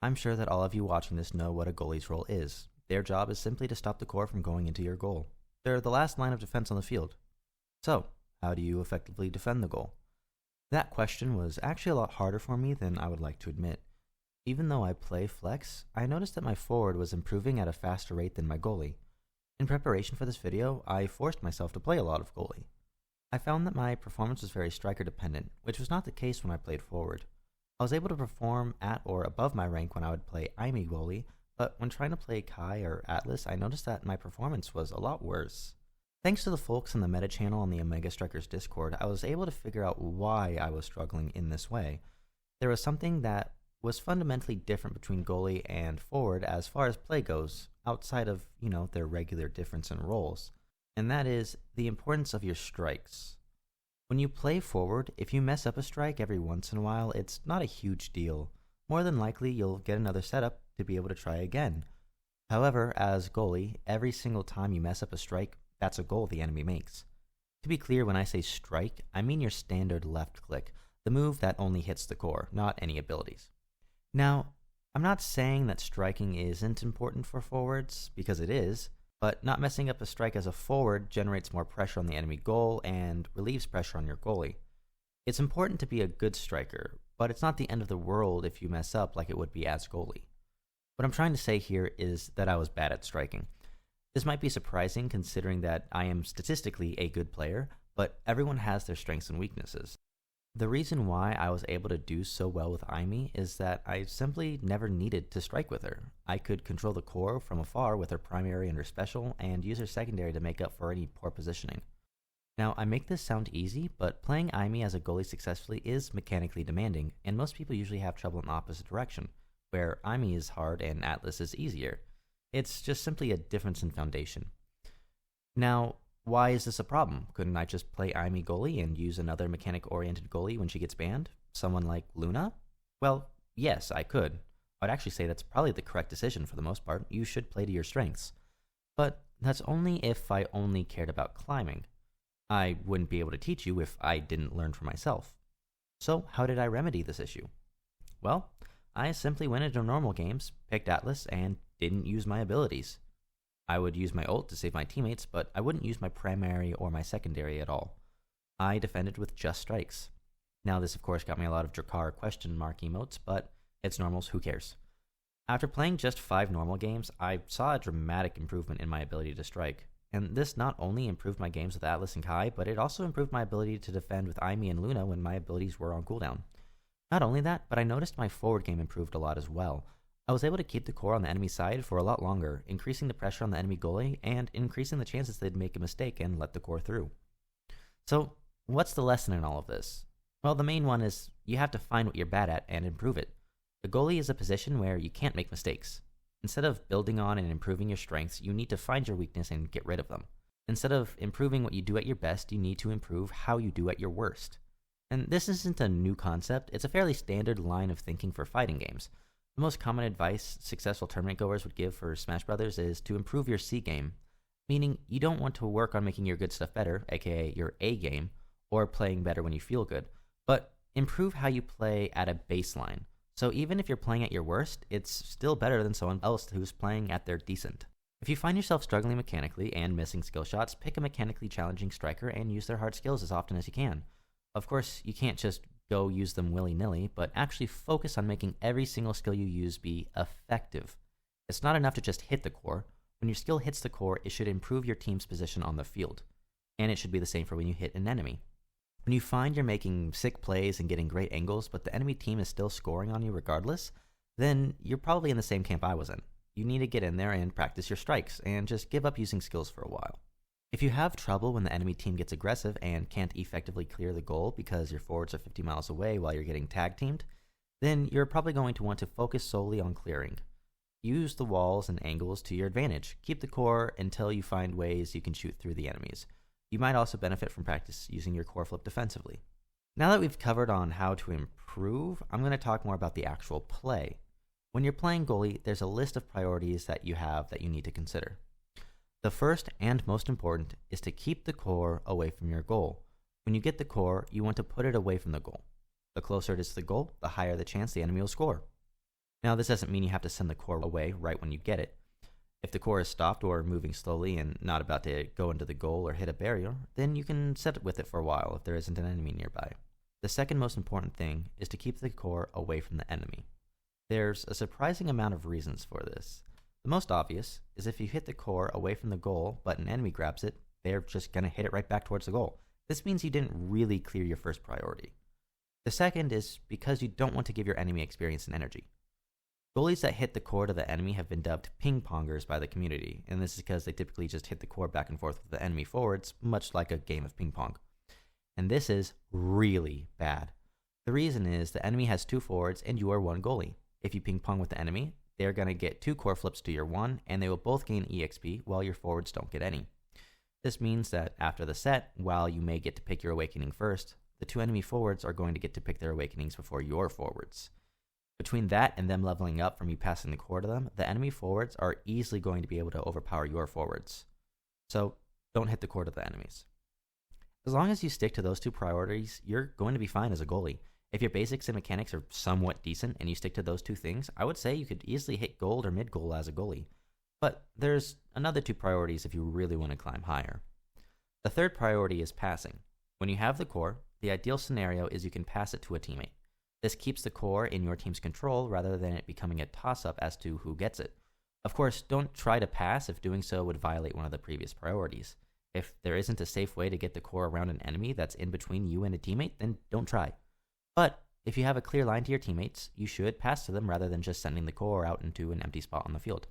I'm sure that all of you watching this know what a goalie's role is. Their job is simply to stop the core from going into your goal. They're the last line of defense on the field. So, how do you effectively defend the goal? That question was actually a lot harder for me than I would like to admit. Even though I play flex, I noticed that my forward was improving at a faster rate than my goalie. In preparation for this video, I forced myself to play a lot of goalie. I found that my performance was very striker dependent, which was not the case when I played forward. I was able to perform at or above my rank when I would play Ai.Mi goalie, but when trying to play Kai or Atlas, I noticed that my performance was a lot worse. Thanks to the folks in the meta channel on the Omega Strikers Discord, I was able to figure out why I was struggling in this way. There was something that was fundamentally different between goalie and forward as far as play goes, outside of, their regular difference in roles. And that is the importance of your strikes. When you play forward, if you mess up a strike every once in a while, it's not a huge deal. More than likely, you'll get another setup to be able to try again. However, as goalie, every single time you mess up a strike, that's a goal the enemy makes. To be clear, when I say strike, I mean your standard left click, the move that only hits the core, not any abilities. Now, I'm not saying that striking isn't important for forwards, because it is, but not messing up a strike as a forward generates more pressure on the enemy goal and relieves pressure on your goalie. It's important to be a good striker, but it's not the end of the world if you mess up like it would be as goalie. What I'm trying to say here is that I was bad at striking. This might be surprising considering that I am statistically a good player, but everyone has their strengths and weaknesses. The reason why I was able to do so well with Ai.Mi is that I simply never needed to strike with her. I could control the core from afar with her primary and her special, and use her secondary to make up for any poor positioning. Now, I make this sound easy, but playing Ai.Mi as a goalie successfully is mechanically demanding, and most people usually have trouble in the opposite direction, where Ai.Mi is hard and Atlas is easier. It's just simply a difference in foundation. Now, why is this a problem? Couldn't I just play Ai.Mi goalie and use another mechanic-oriented goalie when she gets banned? Someone like Luna? Well, yes, I could. I'd actually say that's probably the correct decision for the most part. You should play to your strengths. But that's only if I only cared about climbing. I wouldn't be able to teach you if I didn't learn for myself. So how did I remedy this issue? Well, I simply went into normal games, picked Atlas, and didn't use my abilities. I would use my ult to save my teammates, but I wouldn't use my primary or my secondary at all. I defended with just strikes. Now this of course got me a lot of Drek'ar question mark emotes, but it's normals, who cares? After playing just 5 normal games, I saw a dramatic improvement in my ability to strike. And this not only improved my games with Atlas and Kai, but it also improved my ability to defend with Ai.Mi and Luna when my abilities were on cooldown. Not only that, but I noticed my forward game improved a lot as well. I was able to keep the core on the enemy side for a lot longer, increasing the pressure on the enemy goalie and increasing the chances they'd make a mistake and let the core through. So, what's the lesson in all of this? Well, the main one is you have to find what you're bad at and improve it. The goalie is a position where you can't make mistakes. Instead of building on and improving your strengths, you need to find your weakness and get rid of them. Instead of improving what you do at your best, you need to improve how you do at your worst. And this isn't a new concept, it's a fairly standard line of thinking for fighting games. The most common advice successful tournament goers would give for Smash Brothers is to improve your C game, meaning you don't want to work on making your good stuff better, aka your A game, or playing better when you feel good, but improve how you play at a baseline. So even if you're playing at your worst, it's still better than someone else who's playing at their decent. If you find yourself struggling mechanically and missing skill shots, pick a mechanically challenging striker and use their hard skills as often as you can. Of course, you can't just go use them willy-nilly, but actually focus on making every single skill you use be effective. It's not enough to just hit the core. When your skill hits the core, it should improve your team's position on the field. And it should be the same for when you hit an enemy. When you find you're making sick plays and getting great angles, but the enemy team is still scoring on you regardless, then you're probably in the same camp I was in. You need to get in there and practice your strikes, and just give up using skills for a while. If you have trouble when the enemy team gets aggressive and can't effectively clear the goal because your forwards are 50 miles away while you're getting tag teamed, then you're probably going to want to focus solely on clearing. Use the walls and angles to your advantage. Keep the core until you find ways you can shoot through the enemies. You might also benefit from practice using your core flip defensively. Now that we've covered on how to improve, I'm going to talk more about the actual play. When you're playing goalie, there's a list of priorities that you have that you need to consider. The first and most important is to keep the core away from your goal. When you get the core, you want to put it away from the goal. The closer it is to the goal, the higher the chance the enemy will score. Now, this doesn't mean you have to send the core away right when you get it. If the core is stopped or moving slowly and not about to go into the goal or hit a barrier, then you can sit with it for a while if there isn't an enemy nearby. The second most important thing is to keep the core away from the enemy. There's a surprising amount of reasons for this. The most obvious is if you hit the core away from the goal but an enemy grabs it, they're just going to hit it right back towards the goal. This means you didn't really clear your first priority. The second is because you don't want to give your enemy experience and energy. Goalies that hit the core to the enemy have been dubbed ping-pongers by the community, and this is because they typically just hit the core back and forth with the enemy forwards, much like a game of ping-pong. And this is really bad. The reason is the enemy has 2 forwards and you are 1 goalie. If you ping-pong with the enemy, they're going to get 2 core flips to your 1, and they will both gain EXP while your forwards don't get any. This means that after the set, while you may get to pick your awakening first, the 2 enemy forwards are going to get to pick their awakenings before your forwards. Between that and them leveling up from you passing the core to them, the enemy forwards are easily going to be able to overpower your forwards. So don't hit the core to the enemies. As long as you stick to those 2 priorities, you're going to be fine as a goalie. If your basics and mechanics are somewhat decent and you stick to those 2 things, I would say you could easily hit gold or mid-goal as a goalie. But there's another 2 priorities if you really want to climb higher. The third priority is passing. When you have the core, the ideal scenario is you can pass it to a teammate. This keeps the core in your team's control rather than it becoming a toss-up as to who gets it. Of course, don't try to pass if doing so would violate one of the previous priorities. If there isn't a safe way to get the core around an enemy that's in between you and a teammate, then don't try. But if you have a clear line to your teammates, you should pass to them rather than just sending the core out into an empty spot on the field.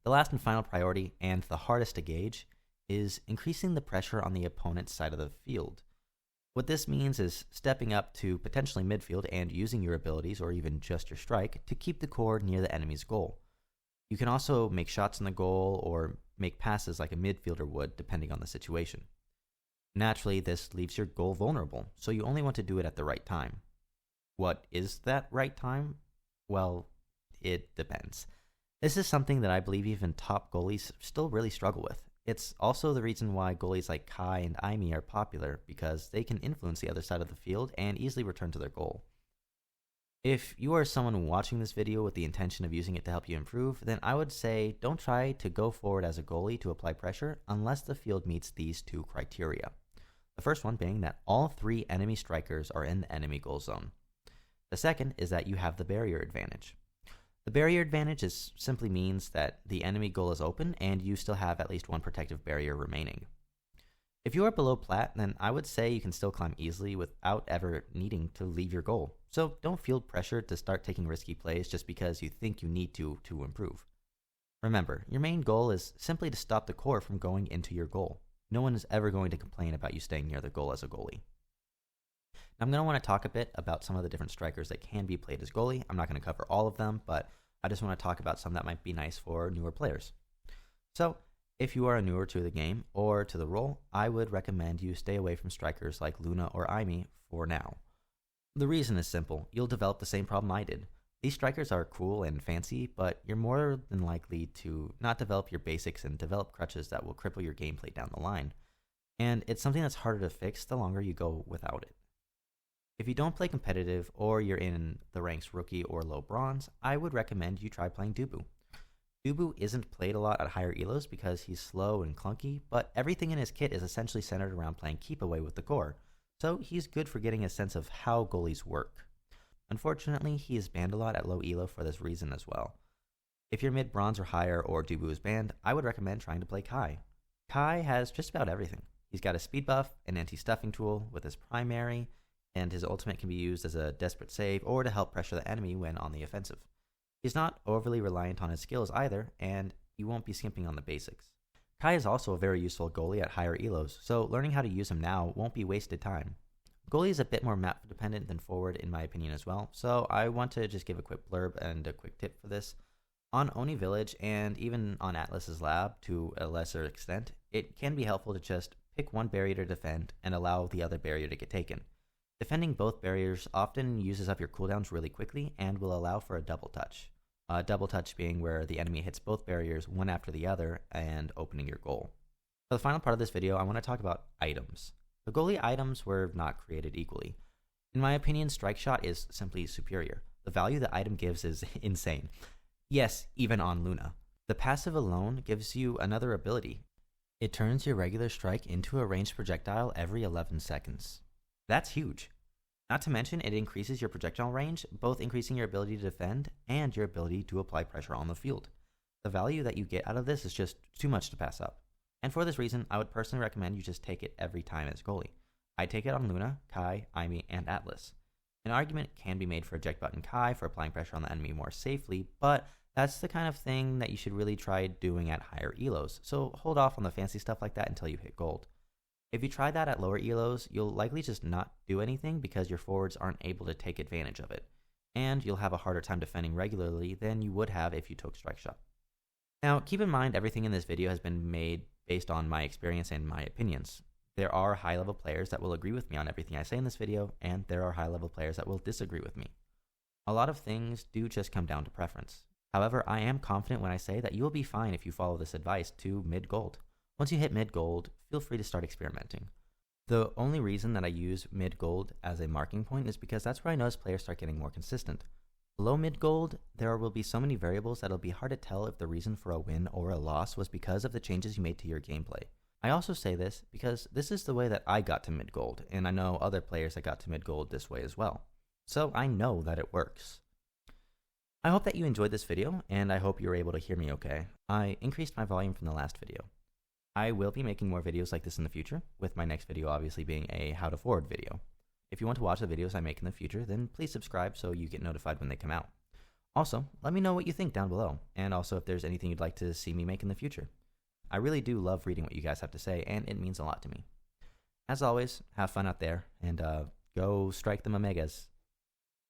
The last and final priority, and the hardest to gauge, is increasing the pressure on the opponent's side of the field. What this means is stepping up to potentially midfield and using your abilities or even just your strike to keep the core near the enemy's goal. You can also make shots in the goal or make passes like a midfielder would depending on the situation. Naturally, this leaves your goal vulnerable, so you only want to do it at the right time. What is that right time? Well, it depends. This is something that I believe even top goalies still really struggle with. It's also the reason why goalies like Kai and Ai.Mi are popular, because they can influence the other side of the field and easily return to their goal. If you are someone watching this video with the intention of using it to help you improve, then I would say don't try to go forward as a goalie to apply pressure unless the field meets these 2 criteria. The first one being that all 3 enemy strikers are in the enemy goal zone. The second is that you have the barrier advantage. The barrier advantage simply means that the enemy goal is open and you still have at least 1 protective barrier remaining. If you are below plat, then I would say you can still climb easily without ever needing to leave your goal. So don't feel pressured to start taking risky plays just because you think you need to improve. Remember, your main goal is simply to stop the core from going into your goal. No one is ever going to complain about you staying near the goal as a goalie. Now, I'm going to want to talk a bit about some of the different strikers that can be played as goalie. I'm not going to cover all of them, but I just want to talk about some that might be nice for newer players. So, if you are newer to the game or to the role, I would recommend you stay away from strikers like Luna or Ai.Mi for now. The reason is simple. You'll develop the same problem I did. These strikers are cool and fancy, but you're more than likely to not develop your basics and develop crutches that will cripple your gameplay down the line. And it's something that's harder to fix the longer you go without it. If you don't play competitive or you're in the ranks rookie or low bronze, I would recommend you try playing Dubu. Dubu isn't played a lot at higher elos because he's slow and clunky, but everything in his kit is essentially centered around playing keep away with the core, so he's good for getting a sense of how goalies work. Unfortunately, he is banned a lot at low elo for this reason as well. If you're mid-bronze or higher or Dubu is banned, I would recommend trying to play Kai. Kai has just about everything. He's got a speed buff, an anti-stuffing tool with his primary, and his ultimate can be used as a desperate save or to help pressure the enemy when on the offensive. He's not overly reliant on his skills either, and you won't be skimping on the basics. Kai is also a very useful goalie at higher elos, so learning how to use him now won't be wasted time. Goalie is a bit more map dependent than forward in my opinion as well, so I want to just give a quick blurb and a quick tip for this. On Oni Village and even on Atlas's lab to a lesser extent, it can be helpful to just pick one barrier to defend and allow the other barrier to get taken. Defending both barriers often uses up your cooldowns really quickly and will allow for a double touch. A double touch being where the enemy hits both barriers one after the other and opening your goal. For the final part of this video, I want to talk about items. The goalie items were not created equally. In my opinion, Strike Shot is simply superior. The value the item gives is insane. Yes, even on Luna. The passive alone gives you another ability. It turns your regular strike into a ranged projectile every 11 seconds. That's huge. Not to mention, it increases your projectile range, both increasing your ability to defend and your ability to apply pressure on the field. The value that you get out of this is just too much to pass up. And for this reason, I would personally recommend you just take it every time as goalie. I take it on Luna, Kai, Ai.Mi, and Atlas. An argument can be made for eject button Kai for applying pressure on the enemy more safely, but that's the kind of thing that you should really try doing at higher elos, so hold off on the fancy stuff like that until you hit gold. If you try that at lower elos, you'll likely just not do anything because your forwards aren't able to take advantage of it, and you'll have a harder time defending regularly than you would have if you took strike shot. Now, keep in mind everything in this video has been made based on my experience and my opinions. There are high-level players that will agree with me on everything I say in this video, and there are high-level players that will disagree with me. A lot of things do just come down to preference. However, I am confident when I say that you will be fine if you follow this advice to mid-gold. Once you hit mid-gold, feel free to start experimenting. The only reason that I use mid-gold as a marking point is because that's where I notice players start getting more consistent. Below mid-gold, there will be so many variables that it'll be hard to tell if the reason for a win or a loss was because of the changes you made to your gameplay. I also say this because this is the way that I got to mid-gold, and I know other players that got to mid-gold this way as well. So I know that it works. I hope that you enjoyed this video, and I hope you were able to hear me okay. I increased my volume from the last video. I will be making more videos like this in the future, with my next video obviously being a how to forward video. If you want to watch the videos I make in the future, then please subscribe so you get notified when they come out. Also, let me know what you think down below, and also if there's anything you'd like to see me make in the future. I really do love reading what you guys have to say, and it means a lot to me. As always, have fun out there, and go strike them Omegas.